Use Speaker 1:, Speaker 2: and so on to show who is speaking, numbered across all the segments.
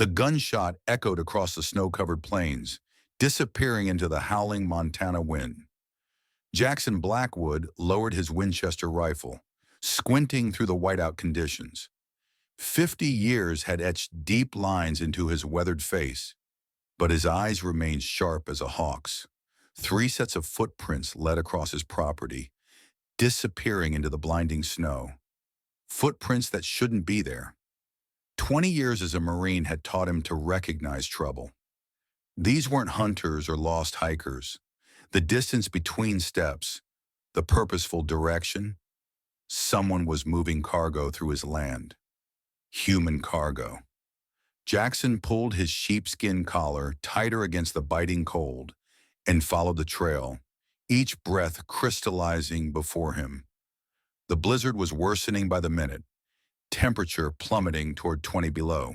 Speaker 1: The gunshot echoed across the snow-covered plains, disappearing into the howling Montana wind. Jackson Blackwood lowered his Winchester rifle, squinting through the whiteout conditions. 50 years had etched deep lines into his weathered face, but his eyes remained sharp as a hawk's. 3 sets of footprints led across his property, disappearing into the blinding snow. Footprints that shouldn't be there. 20 years as a Marine had taught him to recognize trouble. These weren't hunters or lost hikers. The distance between steps, the purposeful direction, someone was moving cargo through his land. Human cargo. Jackson pulled his sheepskin collar tighter against the biting cold and followed the trail, each breath crystallizing before him. The blizzard was worsening by the minute, temperature plummeting toward 20 below.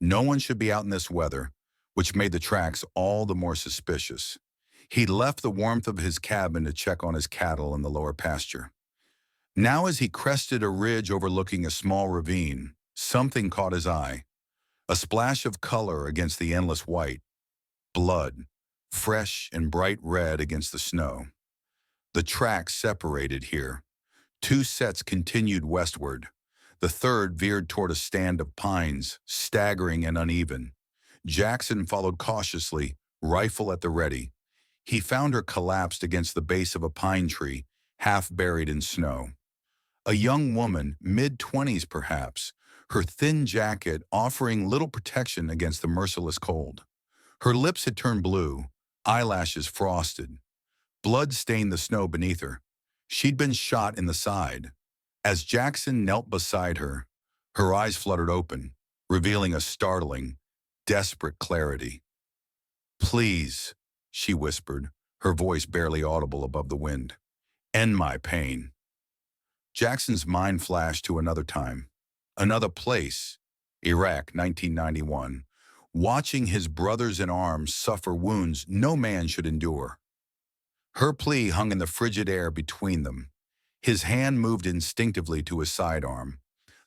Speaker 1: No one should be out in this weather, which made the tracks all the more suspicious. He left the warmth of his cabin to check on his cattle in the lower pasture. Now as he crested a ridge overlooking a small ravine, something caught his eye. A splash of color against the endless white. Blood, fresh and bright red against the snow. The tracks separated here. 2 sets continued westward. The third veered toward a stand of pines, staggering and uneven. Jackson followed cautiously, rifle at the ready. He found her collapsed against the base of a pine tree, half buried in snow. A young woman, mid-20s perhaps, her thin jacket offering little protection against the merciless cold. Her lips had turned blue, eyelashes frosted. Blood stained the snow beneath her. She'd been shot in the side. As Jackson knelt beside her, her eyes fluttered open, revealing a startling, desperate clarity. "Please," she whispered, her voice barely audible above the wind. "End my pain." Jackson's mind flashed to another time, another place, Iraq, 1991, watching his brothers in arms suffer wounds no man should endure. Her plea hung in the frigid air between them. His hand moved instinctively to his sidearm,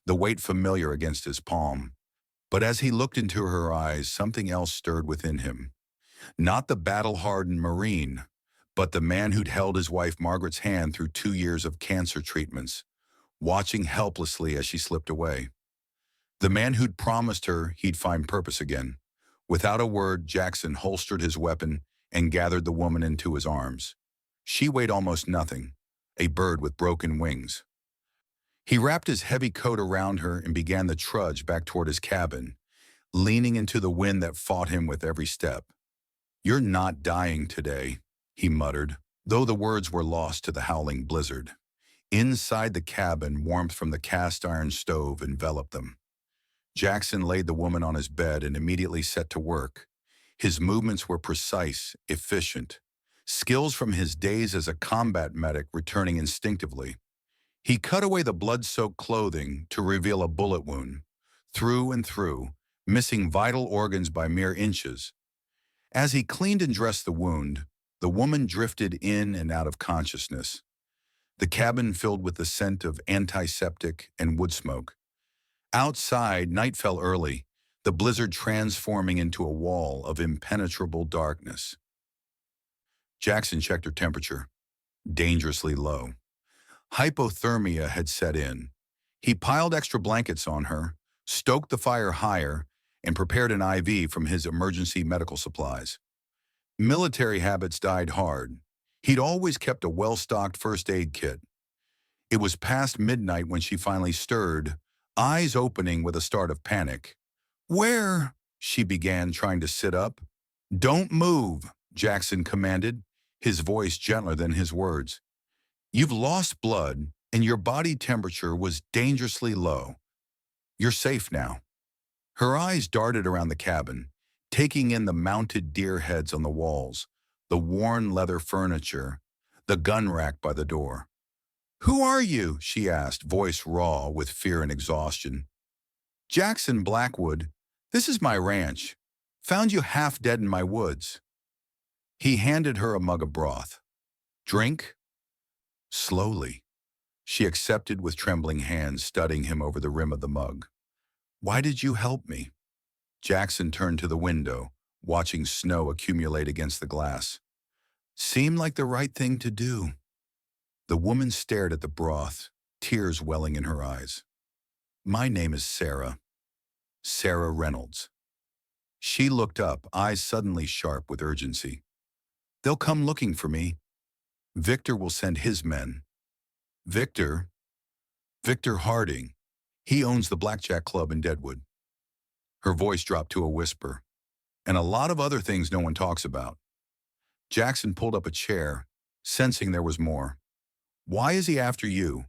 Speaker 1: the weight familiar against his palm. But as he looked into her eyes, something else stirred within him. Not the battle-hardened Marine, but the man who'd held his wife Margaret's hand through 2 years of cancer treatments, watching helplessly as she slipped away. The man who'd promised her he'd find purpose again. Without a word, Jackson holstered his weapon and gathered the woman into his arms. She weighed almost nothing, a bird with broken wings. He wrapped his heavy coat around her and began the trudge back toward his cabin, leaning into the wind that fought him with every step. "You're not dying today," he muttered, though the words were lost to the howling blizzard. Inside the cabin, warmth from the cast-iron stove enveloped them. Jackson laid the woman on his bed and immediately set to work. His movements were precise, efficient, skills from his days as a combat medic returning instinctively. He cut away the blood-soaked clothing to reveal a bullet wound, through and through, missing vital organs by mere inches. As he cleaned and dressed the wound, the woman drifted in and out of consciousness. The cabin filled with the scent of antiseptic and wood smoke. Outside, night fell early, the blizzard transforming into a wall of impenetrable darkness. Jackson checked her temperature, dangerously low. Hypothermia had set in. He piled extra blankets on her, stoked the fire higher, and prepared an IV from his emergency medical supplies. Military habits died hard. He'd always kept a well-stocked first aid kit. It was past midnight when she finally stirred, eyes opening with a start of panic. "Where?" she began, trying to sit up. "Don't move," Jackson commanded, his voice gentler than his words. "You've lost blood, and your body temperature was dangerously low. You're safe now." Her eyes darted around the cabin, taking in the mounted deer heads on the walls, the worn leather furniture, the gun rack by the door. "Who are you?" she asked, voice raw with fear and exhaustion. "Jackson Blackwood. This is my ranch. Found you half dead in my woods." He handed her a mug of broth. "Drink?" Slowly. She accepted with trembling hands, studying him over the rim of the mug. "Why did you help me?" Jackson turned to the window, watching snow accumulate against the glass. Seemed like the right thing to do. The woman stared at the broth, tears welling in her eyes. My name is Sarah. Sarah Reynolds. She looked up, eyes suddenly sharp with urgency. They'll come looking for me. Victor will send his men. Victor? Victor Harding. He owns the Blackjack Club in Deadwood. Her voice dropped to a whisper. And a lot of other things no one talks about. Jackson pulled up a chair, sensing there was more. Why is he after you?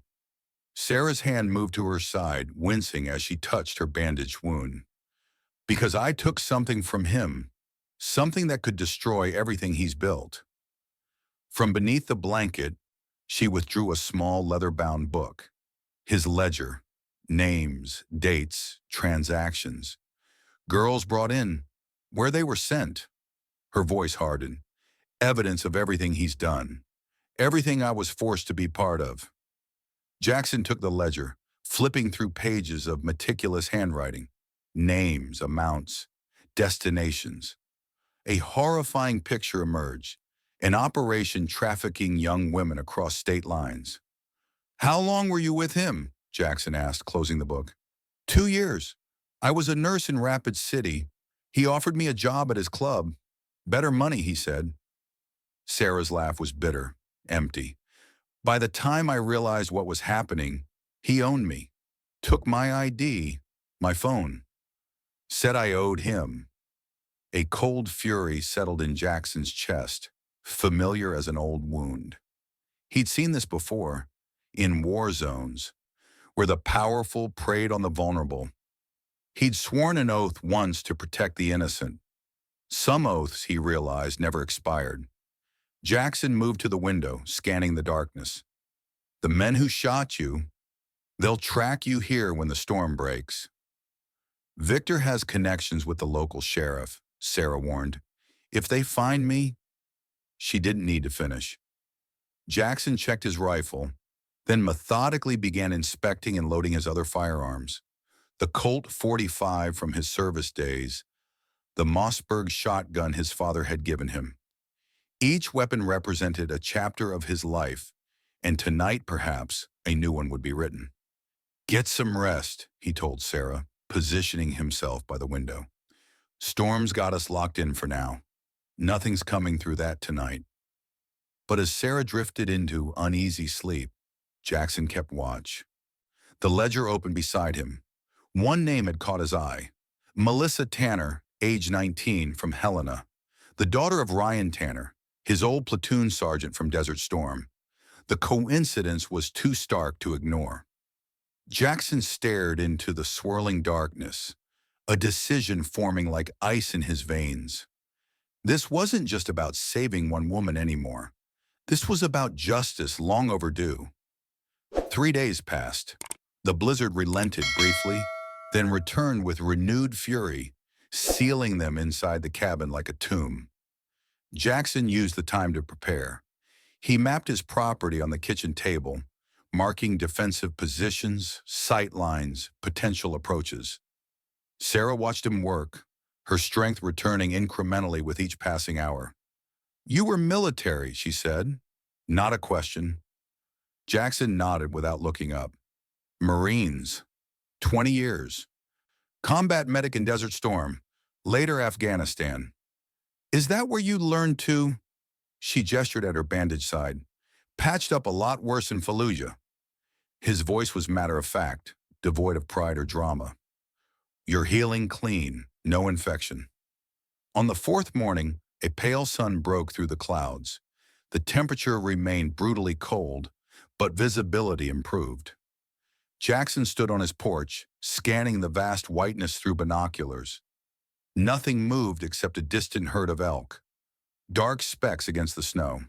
Speaker 1: Sarah's hand moved to her side, wincing as she touched her bandaged wound. Because I took something from him, something that could destroy everything he's built. From beneath the blanket, she withdrew a small leather-bound book. His ledger, names, dates, transactions. Girls brought in, where they were sent. Her voice hardened. Evidence of everything he's done. Everything I was forced to be part of. Jackson took the ledger, flipping through pages of meticulous handwriting. Names, amounts, destinations. A horrifying picture emerged. An operation trafficking young women across state lines. How long were you with him? Jackson asked, closing the book. 2 years. I was a nurse in Rapid City. He offered me a job at his club. Better money, he said. Sarah's laugh was bitter, empty. By the time I realized what was happening, he owned me, took my ID, my phone, said I owed him. A cold fury settled in Jackson's chest, familiar as an old wound. He'd seen this before, in war zones, where the powerful preyed on the vulnerable. He'd sworn an oath once to protect the innocent. Some oaths, he realized, never expired. Jackson moved to the window, scanning the darkness. The men who shot you, they'll track you here when the storm breaks. Victor has connections with the local sheriff, Sarah warned. If they find me, she didn't need to finish. Jackson checked his rifle, then methodically began inspecting and loading his other firearms. The Colt .45 from his service days, the Mossberg shotgun his father had given him. Each weapon represented a chapter of his life, and tonight, perhaps, a new one would be written. Get some rest, he told Sarah, positioning himself by the window. Storm's got us locked in for now. Nothing's coming through that tonight. But as Sarah drifted into uneasy sleep, Jackson kept watch. The ledger opened beside him. One name had caught his eye. Melissa Tanner, age 19, from Helena, the daughter of Ryan Tanner, his old platoon sergeant from Desert Storm. The coincidence was too stark to ignore. Jackson stared into the swirling darkness, a decision forming like ice in his veins. This wasn't just about saving one woman anymore. This was about justice long overdue. 3 days passed. The blizzard relented briefly, then returned with renewed fury, sealing them inside the cabin like a tomb. Jackson used the time to prepare. He mapped his property on the kitchen table, marking defensive positions, sight lines, potential approaches. Sarah watched him work, her strength returning incrementally with each passing hour. You were military, she said. Not a question. Jackson nodded without looking up. Marines. 20 years. Combat medic in Desert Storm. Later Afghanistan. Is that where you learned to? She gestured at her bandaged side. Patched up a lot worse in Fallujah. His voice was matter-of-fact, devoid of pride or drama. You're healing clean, no infection. On the 4th morning, a pale sun broke through the clouds. The temperature remained brutally cold, but visibility improved. Jackson stood on his porch, scanning the vast whiteness through binoculars. Nothing moved except a distant herd of elk, dark specks against the snow.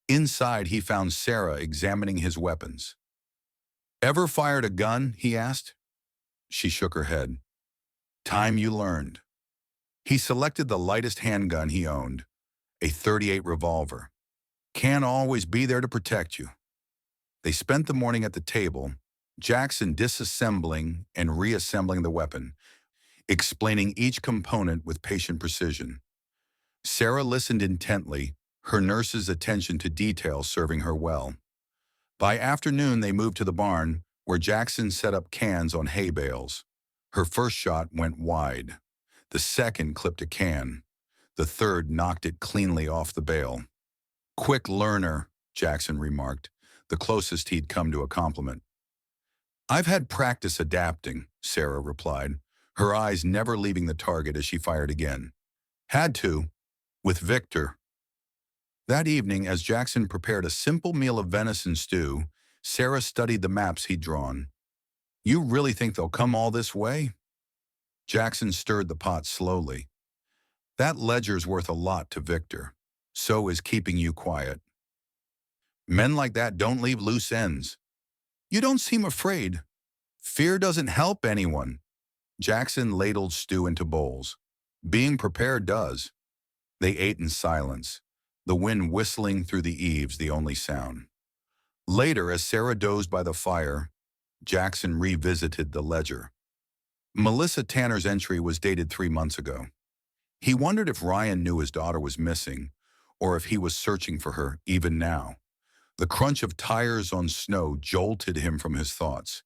Speaker 1: Inside, he found Sarah examining his weapons. Ever fired a gun? He asked. She shook her head. Time you learned. He selected the lightest handgun he owned, a .38 revolver. Can't always be there to protect you. They spent the morning at the table, Jackson disassembling and reassembling the weapon. explaining each component with patient precision. Sarah listened intently, her nurse's attention to detail serving her well. By afternoon, they moved to the barn, where Jackson set up cans on hay bales. Her first shot went wide. The second clipped a can. The third knocked it cleanly off the bale. "Quick learner," Jackson remarked, the closest he'd come to a compliment. "I've had practice adapting," Sarah replied, her eyes never leaving the target as she fired again. "Had to, with Victor." That evening, as Jackson prepared a simple meal of venison stew, Sarah studied the maps he'd drawn. "You really think they'll come all this way?" Jackson stirred the pot slowly. "That ledger's worth a lot to Victor. So is keeping you quiet. Men like that don't leave loose ends. You don't seem afraid. Fear doesn't help anyone." Jackson ladled stew into bowls. "Being prepared does." They ate in silence, the wind whistling through the eaves the only sound. Later, as Sarah dozed by the fire, Jackson revisited the ledger. Melissa Tanner's entry was dated 3 months ago. He wondered if Ryan knew his daughter was missing, or if he was searching for her even now. The crunch of tires on snow jolted him from his thoughts.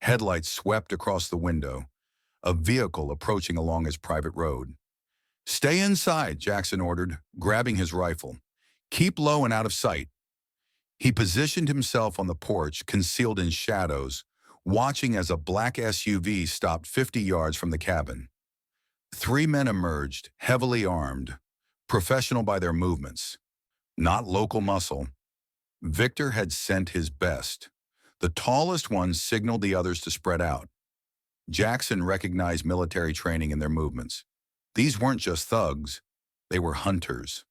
Speaker 1: Headlights swept across the window, a vehicle approaching along his private road. "Stay inside," Jackson ordered, grabbing his rifle. "Keep low and out of sight." He positioned himself on the porch, concealed in shadows, watching as a black SUV stopped 50 yards from the cabin. 3 men emerged, heavily armed, professional by their movements, not local muscle. Victor had sent his best. The tallest one signaled the others to spread out. Jackson recognized military training in their movements. These weren't just thugs, they were hunters.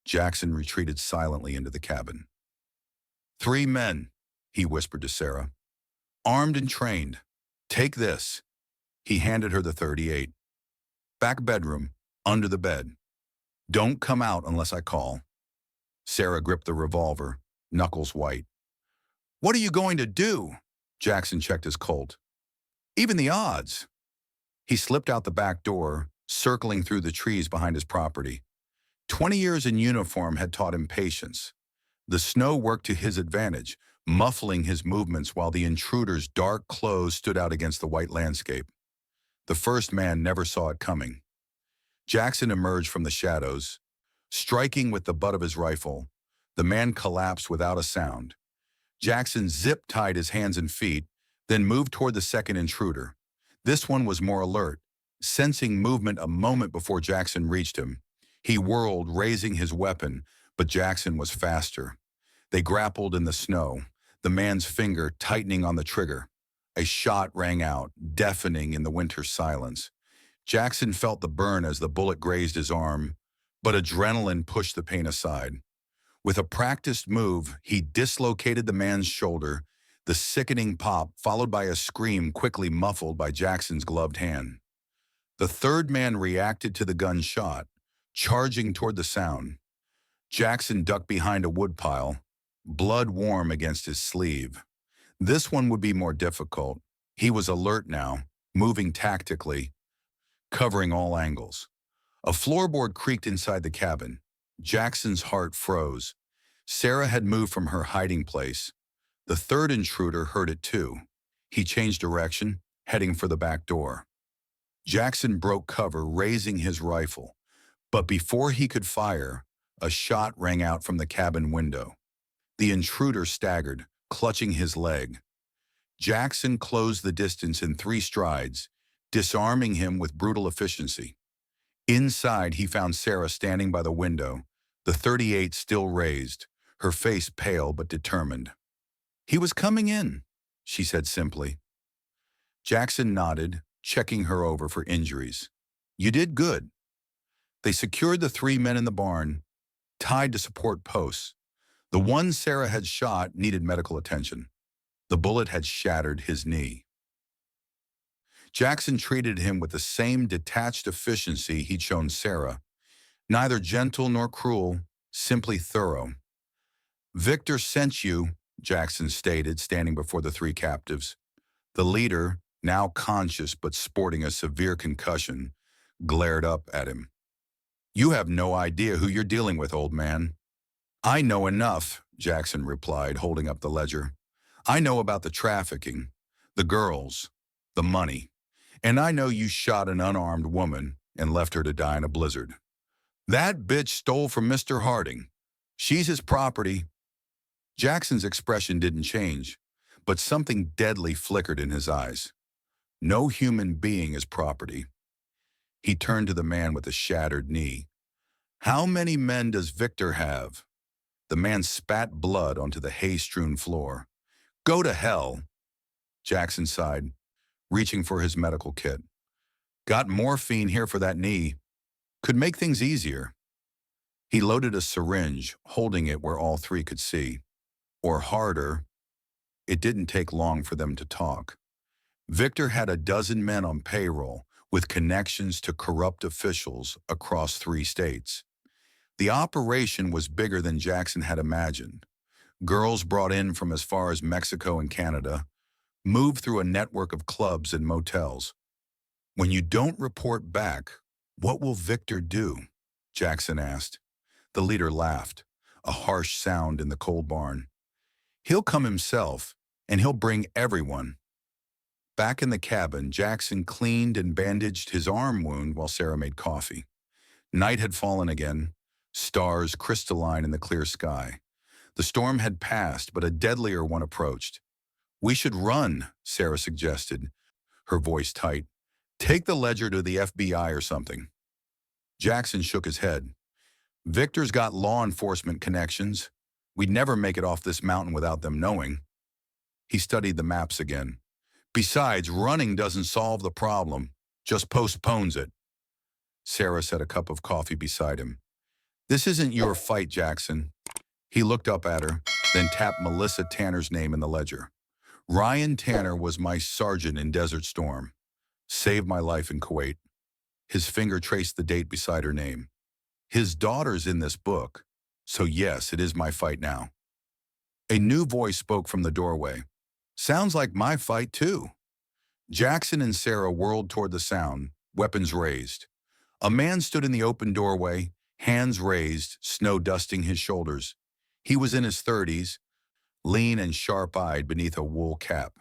Speaker 1: Jackson retreated silently into the cabin. 3 men, he whispered to Sarah. "Armed and trained. Take this." He handed her the .38. "Back bedroom, under the bed. Don't come out unless I call." Sarah gripped the revolver, knuckles white. "What are you going to do?" Jackson checked his Colt. "Even the odds." He slipped out the back door, circling through the trees behind his property. 20 years in uniform had taught him patience. The snow worked to his advantage, muffling his movements while the intruder's dark clothes stood out against the white landscape. The first man never saw it coming. Jackson emerged from the shadows. Striking with the butt of his rifle, the man collapsed without a sound. Jackson zip-tied his hands and feet, then moved toward the second intruder. This one was more alert, sensing movement a moment before Jackson reached him. He whirled, raising his weapon, but Jackson was faster. They grappled in the snow, the man's finger tightening on the trigger. A shot rang out, deafening in the winter silence. Jackson felt the burn as the bullet grazed his arm, but adrenaline pushed the pain aside. With a practiced move, he dislocated the man's shoulder, the sickening pop followed by a scream quickly muffled by Jackson's gloved hand. The third man reacted to the gunshot, charging toward the sound. Jackson ducked behind a woodpile, blood warm against his sleeve. This one would be more difficult. He was alert now, moving tactically, covering all angles. A floorboard creaked inside the cabin. Jackson's heart froze. Sarah had moved from her hiding place. The third intruder heard it too. He changed direction, heading for the back door. Jackson broke cover, raising his rifle. But before he could fire, a shot rang out from the cabin window. The intruder staggered, clutching his leg. Jackson closed the distance in 3 strides, disarming him with brutal efficiency. Inside, he found Sarah standing by the window, the .38 still raised, her face pale but determined. "He was coming in," she said simply. Jackson nodded, checking her over for injuries. "You did good." They secured the 3 men in the barn, tied to support posts. The one Sarah had shot needed medical attention. The bullet had shattered his knee. Jackson treated him with the same detached efficiency he'd shown Sarah, neither gentle nor cruel, simply thorough. "Victor sent you," Jackson stated, standing before the 3 captives. The leader, now conscious but sporting a severe concussion, glared up at him. "You have no idea who you're dealing with, old man." "I know enough," Jackson replied, holding up the ledger. "I know about the trafficking, the girls, the money, and I know you shot an unarmed woman and left her to die in a blizzard. That bitch stole from Mr. Harding. She's his property." Jackson's expression didn't change, but something deadly flickered in his eyes. No human being is property. He turned to the man with the shattered knee. "How many men does Victor have?" The man spat blood onto the hay-strewn floor. "Go to hell." Jackson sighed, reaching for his medical kit. "Got morphine here for that knee. Could make things easier." He loaded a syringe, holding it where all three could see. Or harder. It didn't take long for them to talk. Victor had a dozen men on payroll with connections to corrupt officials across 3 states. The operation was bigger than Jackson had imagined. Girls brought in from as far as Mexico and Canada, moved through a network of clubs and motels. "When you don't report back, what will Victor do?" Jackson asked. The leader laughed, a harsh sound in the cold barn. "He'll come himself, and he'll bring everyone." Back in the cabin, Jackson cleaned and bandaged his arm wound while Sarah made coffee. Night had fallen again, stars crystalline in the clear sky. The storm had passed, but a deadlier one approached. "We should run," Sarah suggested, her voice tight. "Take the ledger to the FBI or something." Jackson shook his head. "Victor's got law enforcement connections. We'd never make it off this mountain without them knowing." He studied the maps again. "Besides, running doesn't solve the problem, just postpones it." Sarah set a cup of coffee beside him. "This isn't your fight, Jackson." He looked up at her, then tapped Melissa Tanner's name in the ledger. "Ryan Tanner was my sergeant in Desert Storm. Saved my life in Kuwait." His finger traced the date beside her name. "His daughter's in this book, so yes, it is my fight now." A new voice spoke from the doorway. "Sounds like my fight, too." Jackson and Sarah whirled toward the sound, weapons raised. A man stood in the open doorway, hands raised, snow dusting his shoulders. He was in his 30s, lean and sharp-eyed beneath a wool cap.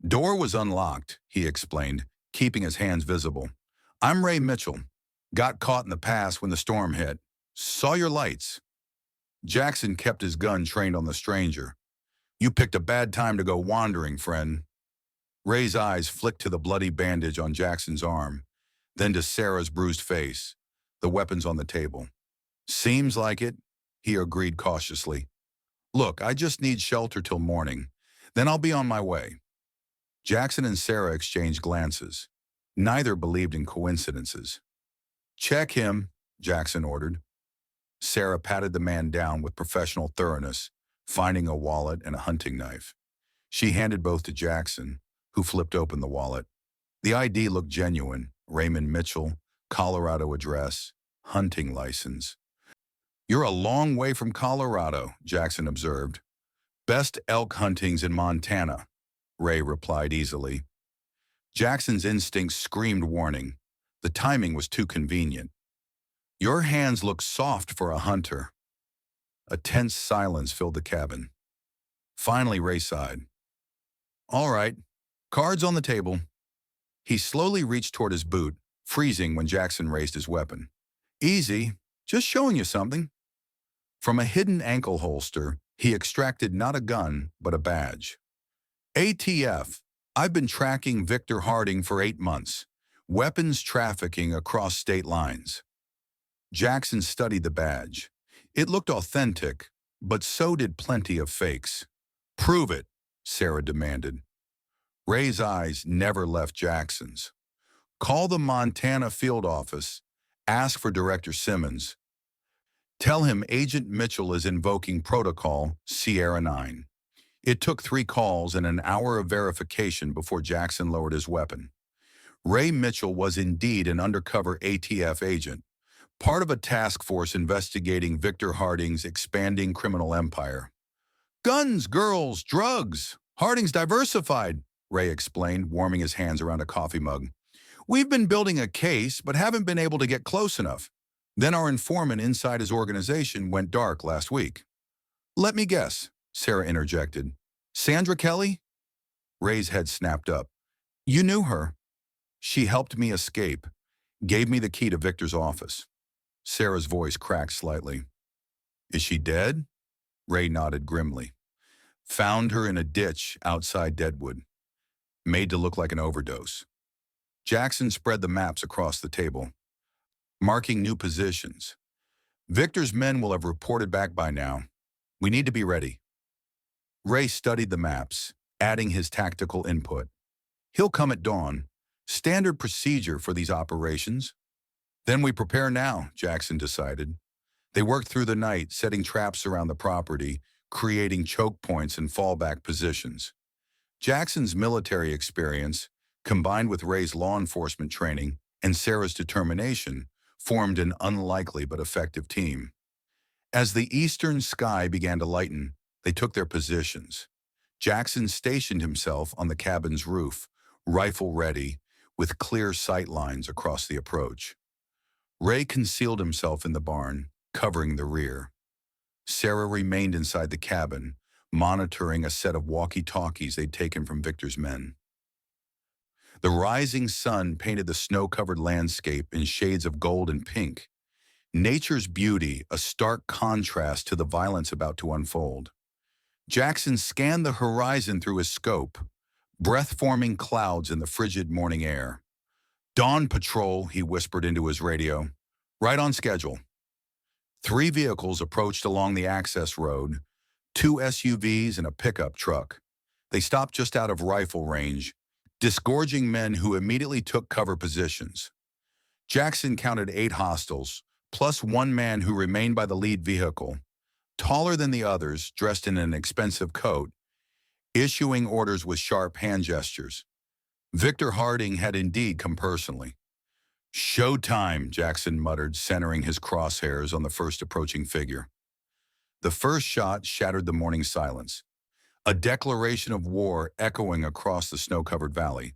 Speaker 1: "Door was unlocked," he explained, keeping his hands visible. "I'm Ray Mitchell. Got caught in the pass when the storm hit. Saw your lights." Jackson kept his gun trained on the stranger. "You picked a bad time to go wandering, friend." Ray's eyes flicked to the bloody bandage on Jackson's arm, then to Sarah's bruised face, the weapons on the table. "Seems like it," he agreed cautiously. "Look, I just need shelter till morning. Then I'll be on my way." Jackson and Sarah exchanged glances. Neither believed in coincidences. "Check him," Jackson ordered. Sarah patted the man down with professional thoroughness, finding a wallet and a hunting knife. She handed both to Jackson, who flipped open the wallet. The ID looked genuine. Raymond Mitchell, Colorado address, hunting license. "You're a long way from Colorado," Jackson observed. "Best elk hunting's in Montana," Ray replied easily. Jackson's instincts screamed warning. The timing was too convenient. "Your hands look soft for a hunter." A tense silence filled the cabin. Finally, Ray sighed. "All right, cards on the table." He slowly reached toward his boot, freezing when Jackson raised his weapon. "Easy, just showing you something." From a hidden ankle holster, he extracted not a gun, but a badge. "ATF, I've been tracking Victor Harding for 8 months. Weapons trafficking across state lines." Jackson studied the badge. It looked authentic, but so did plenty of fakes. "Prove it," Sarah demanded. Ray's eyes never left Jackson's. "Call the Montana field office. Ask for Director Simmons. Tell him Agent Mitchell is invoking Protocol Sierra 9. It took 3 calls and an hour of verification before Jackson lowered his weapon. Ray Mitchell was indeed an undercover ATF agent, part of a task force investigating Victor Harding's expanding criminal empire. "Guns, girls, drugs. Harding's diversified," Ray explained, warming his hands around a coffee mug. "We've been building a case, but haven't been able to get close enough. Then our informant inside his organization went dark last week." "Let me guess," Sarah interjected. "Sandra Kelly?" Ray's head snapped up. "You knew her." "She helped me escape, gave me the key to Victor's office." Sarah's voice cracked slightly. "Is she dead?" Ray nodded grimly. "Found her in a ditch outside Deadwood. Made to look like an overdose." Jackson spread the maps across the table, marking new positions. "Victor's men will have reported back by now. We need to be ready." Ray studied the maps, adding his tactical input. "He'll come at dawn. Standard procedure for these operations." "Then we prepare now," Jackson decided. They worked through the night, setting traps around the property, creating choke points and fallback positions. Jackson's military experience, combined with Ray's law enforcement training and Sarah's determination, formed an unlikely but effective team. As the eastern sky began to lighten, they took their positions. Jackson stationed himself on the cabin's roof, rifle ready, with clear sight lines across the approach. Ray concealed himself in the barn, covering the rear. Sarah remained inside the cabin, monitoring a set of walkie-talkies they'd taken from Victor's men. The rising sun painted the snow-covered landscape in shades of gold and pink, nature's beauty a stark contrast to the violence about to unfold. Jackson scanned the horizon through his scope, breath-forming clouds in the frigid morning air. "Dawn patrol," he whispered into his radio. "Right on schedule." 3 vehicles approached along the access road, 2 SUVs and a pickup truck. They stopped just out of rifle range, disgorging men who immediately took cover positions. Jackson counted 8 hostiles, plus 1 man who remained by the lead vehicle, taller than the others, dressed in an expensive coat, issuing orders with sharp hand gestures. Victor Harding had indeed come personally. "Showtime," Jackson muttered, centering his crosshairs on the first approaching figure. The first shot shattered the morning silence, a declaration of war echoing across the snow-covered valley.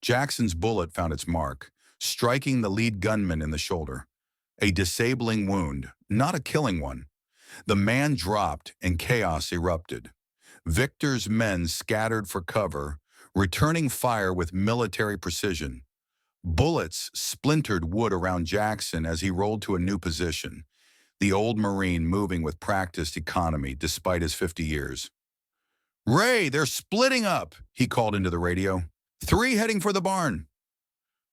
Speaker 1: Jackson's bullet found its mark, striking the lead gunman in the shoulder. A disabling wound, not a killing one. The man dropped and chaos erupted. Victor's men scattered for cover, returning fire with military precision. Bullets splintered wood around Jackson as he rolled to a new position, the old Marine moving with practiced economy despite his 50 years. "Ray, they're splitting up," he called into the radio. 3 heading for the barn."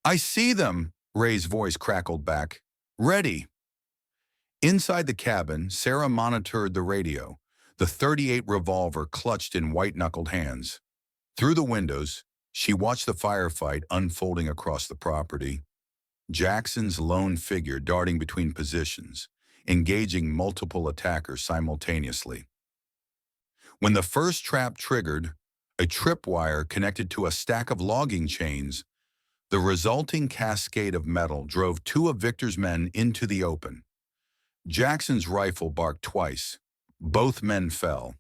Speaker 1: "I see them," Ray's voice crackled back. "Ready." Inside the cabin, Sarah monitored the radio, the .38 revolver clutched in white-knuckled hands. Through the windows, she watched the firefight unfolding across the property. Jackson's lone figure darting between positions, engaging multiple attackers simultaneously. When the first trap triggered, a tripwire connected to a stack of logging chains, the resulting cascade of metal drove 2 of Victor's men into the open. Jackson's rifle barked twice. Both men fell.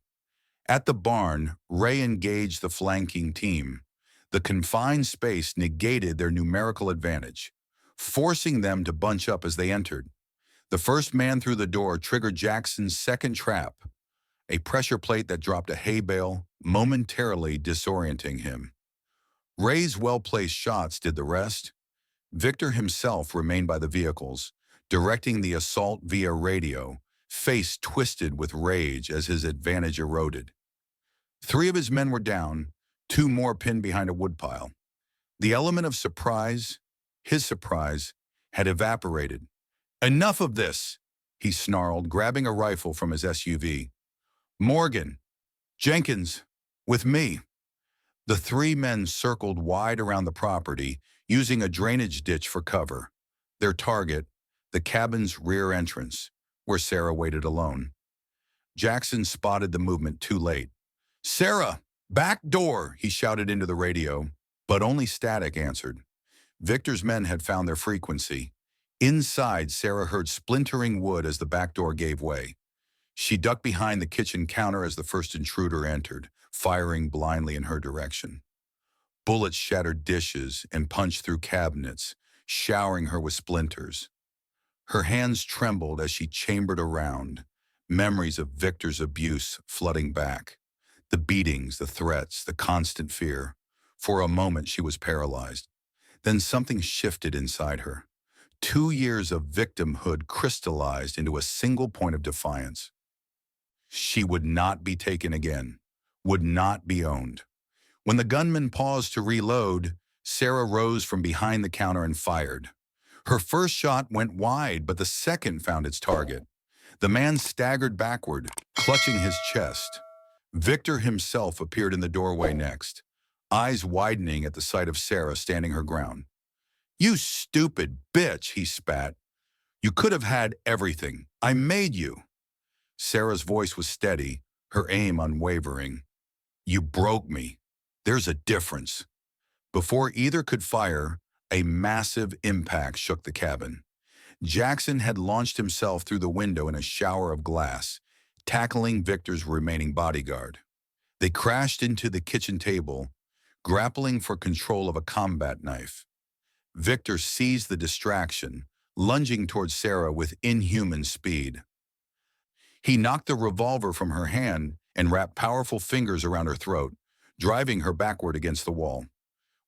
Speaker 1: At the barn, Ray engaged the flanking team. The confined space negated their numerical advantage, forcing them to bunch up as they entered. The first man through the door triggered Jackson's second trap, a pressure plate that dropped a hay bale, momentarily disorienting him. Ray's well-placed shots did the rest. Victor himself remained by the vehicles, directing the assault via radio, face twisted with rage as his advantage eroded. 3 of his men were down, 2 more pinned behind a woodpile. The element of surprise, his surprise, had evaporated. "Enough of this," he snarled, grabbing a rifle from his SUV. "Morgan, Jenkins, with me." The 3 men circled wide around the property, using a drainage ditch for cover. Their target, the cabin's rear entrance, where Sarah waited alone. Jackson spotted the movement too late. "Sarah, back door," he shouted into the radio, but only static answered. Victor's men had found their frequency. Inside, Sarah heard splintering wood as the back door gave way. She ducked behind the kitchen counter as the first intruder entered, firing blindly in her direction. Bullets shattered dishes and punched through cabinets, showering her with splinters. Her hands trembled as she chambered around, memories of Victor's abuse flooding back. The beatings, the threats, the constant fear. For a moment, she was paralyzed. Then something shifted inside her. 2 years of victimhood crystallized into a single point of defiance. She would not be taken again, would not be owned. When the gunman paused to reload, Sarah rose from behind the counter and fired. Her first shot went wide, but the second found its target. The man staggered backward, clutching his chest. Victor himself appeared in the doorway next, eyes widening at the sight of Sarah standing her ground. "You stupid bitch," he spat. "You could have had everything. I made you." Sarah's voice was steady, her aim unwavering. "You broke me. There's a difference." Before either could fire, a massive impact shook the cabin. Jackson had launched himself through the window in a shower of glass, tackling Victor's remaining bodyguard. They crashed into the kitchen table, grappling for control of a combat knife. Victor seized the distraction, lunging towards Sarah with inhuman speed. He knocked the revolver from her hand and wrapped powerful fingers around her throat, driving her backward against the wall.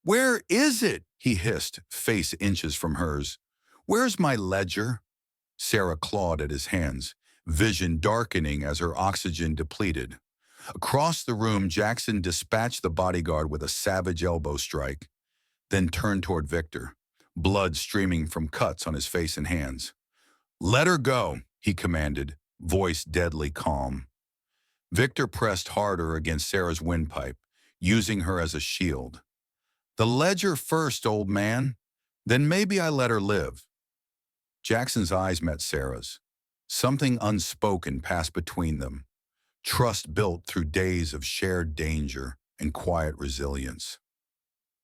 Speaker 1: "Where is it?" he hissed, face inches from hers. "Where's my ledger?" Sarah clawed at his hands, vision darkening as her oxygen depleted. Across the room, Jackson dispatched the bodyguard with a savage elbow strike, then turned toward Victor, blood streaming from cuts on his face and hands. "Let her go," he commanded, voice deadly calm. Victor pressed harder against Sarah's windpipe, using her as a shield. "The ledger first, old man. Then maybe I let her live." Jackson's eyes met Sarah's. Something unspoken passed between them. Trust built through days of shared danger and quiet resilience.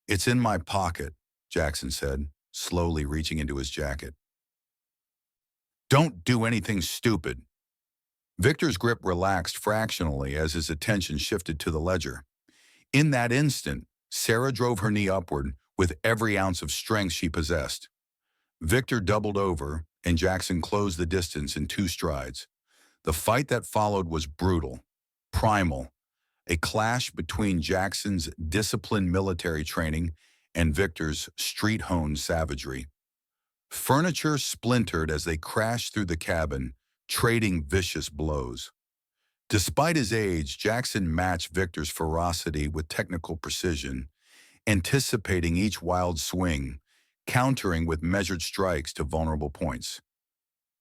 Speaker 1: "It's in my pocket," Jackson said, slowly reaching into his jacket. "Don't do anything stupid." Victor's grip relaxed fractionally as his attention shifted to the ledger. In that instant, Sarah drove her knee upward with every ounce of strength she possessed. Victor doubled over, and Jackson closed the distance in 2 strides. The fight that followed was brutal, primal, a clash between Jackson's disciplined military training and Victor's street-honed savagery. Furniture splintered as they crashed through the cabin, trading vicious blows. Despite his age, Jackson matched Victor's ferocity with technical precision, anticipating each wild swing, countering with measured strikes to vulnerable points.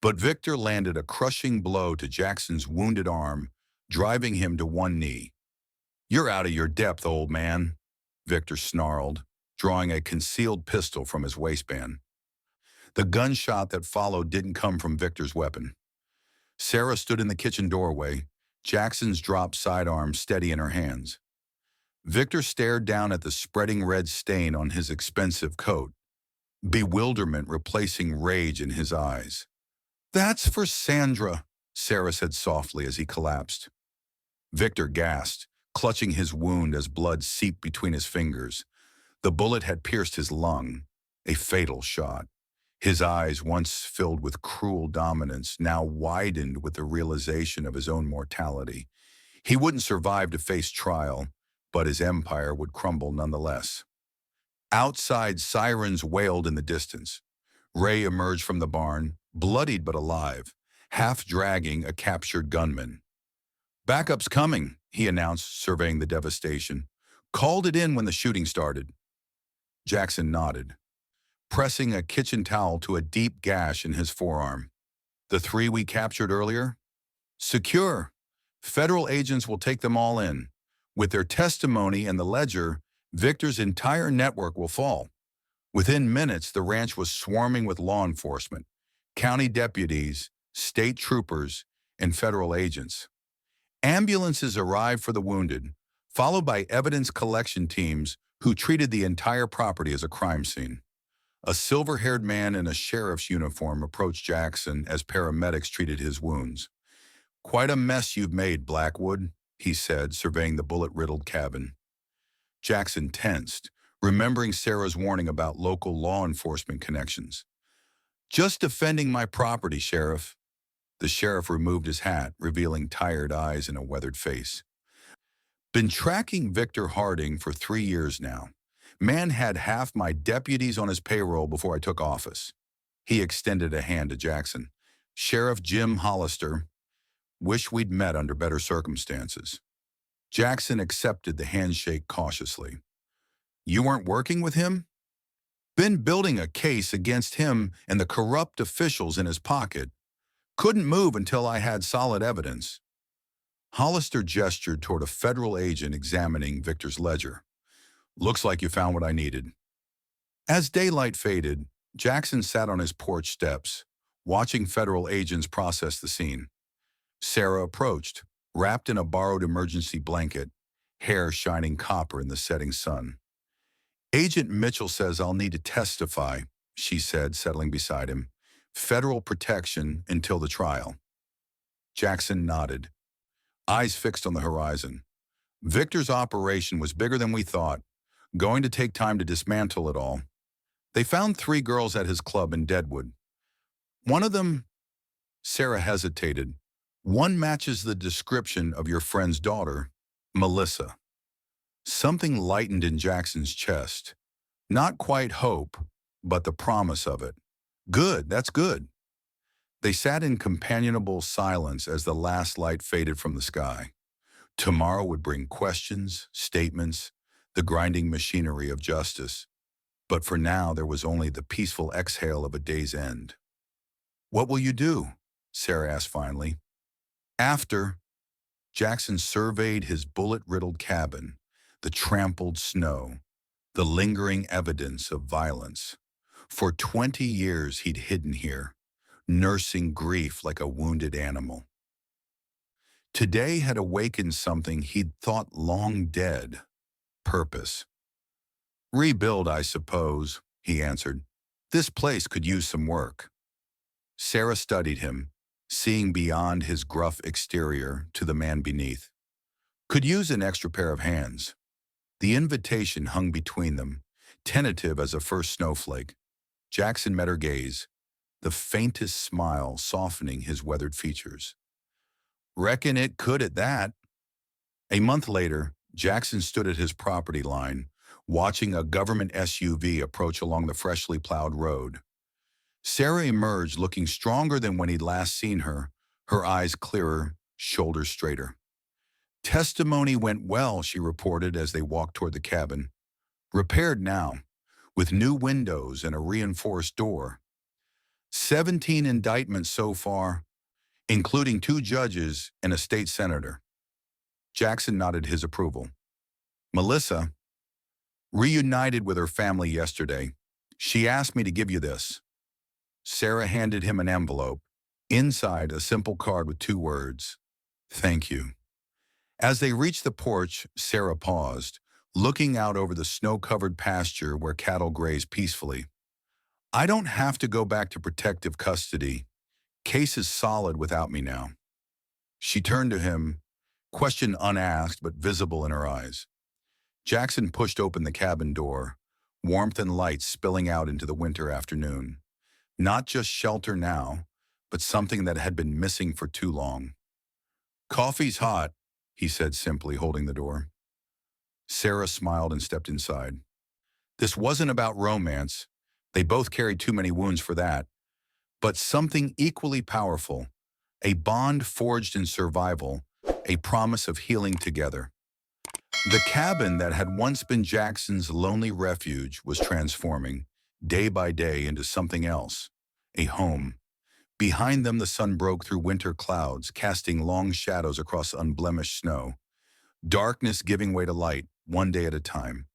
Speaker 1: But Victor landed a crushing blow to Jackson's wounded arm, driving him to one knee. "You're out of your depth, old man," Victor snarled, drawing a concealed pistol from his waistband. The gunshot that followed didn't come from Victor's weapon. Sarah stood in the kitchen doorway, Jackson's dropped sidearm steady in her hands. Victor stared down at the spreading red stain on his expensive coat, bewilderment replacing rage in his eyes. "That's for Sandra," Sarah said softly as he collapsed. Victor gasped, clutching his wound as blood seeped between his fingers. The bullet had pierced his lung, a fatal shot. His eyes, once filled with cruel dominance, now widened with the realization of his own mortality. He wouldn't survive to face trial, but his empire would crumble nonetheless. Outside, sirens wailed in the distance. Ray emerged from the barn, bloodied but alive, half dragging a captured gunman. "Backup's coming," he announced, surveying the devastation. "Called it in when the shooting started." Jackson nodded, pressing a kitchen towel to a deep gash in his forearm. "The 3 we captured earlier?" "Secure. Federal agents will take them all in. With their testimony and the ledger, Victor's entire network will fall." Within minutes, the ranch was swarming with law enforcement, county deputies, state troopers, and federal agents. Ambulances arrived for the wounded, followed by evidence collection teams who treated the entire property as a crime scene. A silver-haired man in a sheriff's uniform approached Jackson as paramedics treated his wounds. "Quite a mess you've made, Blackwood," he said, surveying the bullet-riddled cabin. Jackson tensed, remembering Sarah's warning about local law enforcement connections. Just defending my property, Sheriff. The sheriff removed his hat, revealing tired eyes and a weathered face. Been tracking Victor Harding for 3 years now. Man had half my deputies on his payroll before I took office. He extended a hand to Jackson. Sheriff Jim Hollister. Wish we'd met under better circumstances. Jackson accepted the handshake cautiously. You weren't working with him? Been building a case against him and the corrupt officials in his pocket. Couldn't move until I had solid evidence. Hollister gestured toward a federal agent examining Victor's ledger. Looks like you found what I needed. As daylight faded, Jackson sat on his porch steps, watching federal agents process the scene. Sarah approached, wrapped in a borrowed emergency blanket, hair shining copper in the setting sun. Agent Mitchell says I'll need to testify, she said, settling beside him. Federal protection until the trial. Jackson nodded, eyes fixed on the horizon. Victor's operation was bigger than we thought, going to take time to dismantle it all. They found 3 girls at his club in Deadwood. One of them, Sarah hesitated. One matches the description of your friend's daughter, Melissa. Something lightened in Jackson's chest. Not quite hope, but the promise of it. Good, that's good. They sat in companionable silence as the last light faded from the sky. Tomorrow would bring questions, statements, the grinding machinery of justice. But for now, there was only the peaceful exhale of a day's end. What will you do? Sarah asked finally. After, Jackson surveyed his bullet-riddled cabin, the trampled snow, the lingering evidence of violence. For 20 years he'd hidden here, nursing grief like a wounded animal. Today had awakened something he'd thought long dead, purpose. Rebuild, I suppose, he answered. This place could use some work. Sarah studied him, seeing beyond his gruff exterior to the man beneath. Could use an extra pair of hands. The invitation hung between them, tentative as a first snowflake. Jackson met her gaze, the faintest smile softening his weathered features. Reckon it could at that. A month later, Jackson stood at his property line, watching a government SUV approach along the freshly plowed road. Sarah emerged looking stronger than when he'd last seen her, her eyes clearer, shoulders straighter. Testimony went well, she reported as they walked toward the cabin. Repaired now, with new windows and a reinforced door. 17 indictments so far, including 2 judges and a state senator. Jackson nodded his approval. Melissa, reunited with her family yesterday. She asked me to give you this. Sarah handed him an envelope. Inside, a simple card with 2 words. Thank you. As they reached the porch, Sarah paused, looking out over the snow-covered pasture where cattle graze peacefully. I don't have to go back to protective custody. Case is solid without me now. She turned to him, question unasked but visible in her eyes. Jackson pushed open the cabin door, warmth and light spilling out into the winter afternoon. Not just shelter now, but something that had been missing for too long. Coffee's hot, he said simply, holding the door. Sarah smiled and stepped inside. This wasn't about romance. They both carried too many wounds for that. But something equally powerful, a bond forged in survival, a promise of healing together. The cabin that had once been Jackson's lonely refuge was transforming, day by day, into something else, a home. Behind them, the sun broke through winter clouds, casting long shadows across unblemished snow. Darkness giving way to light, one day at a time.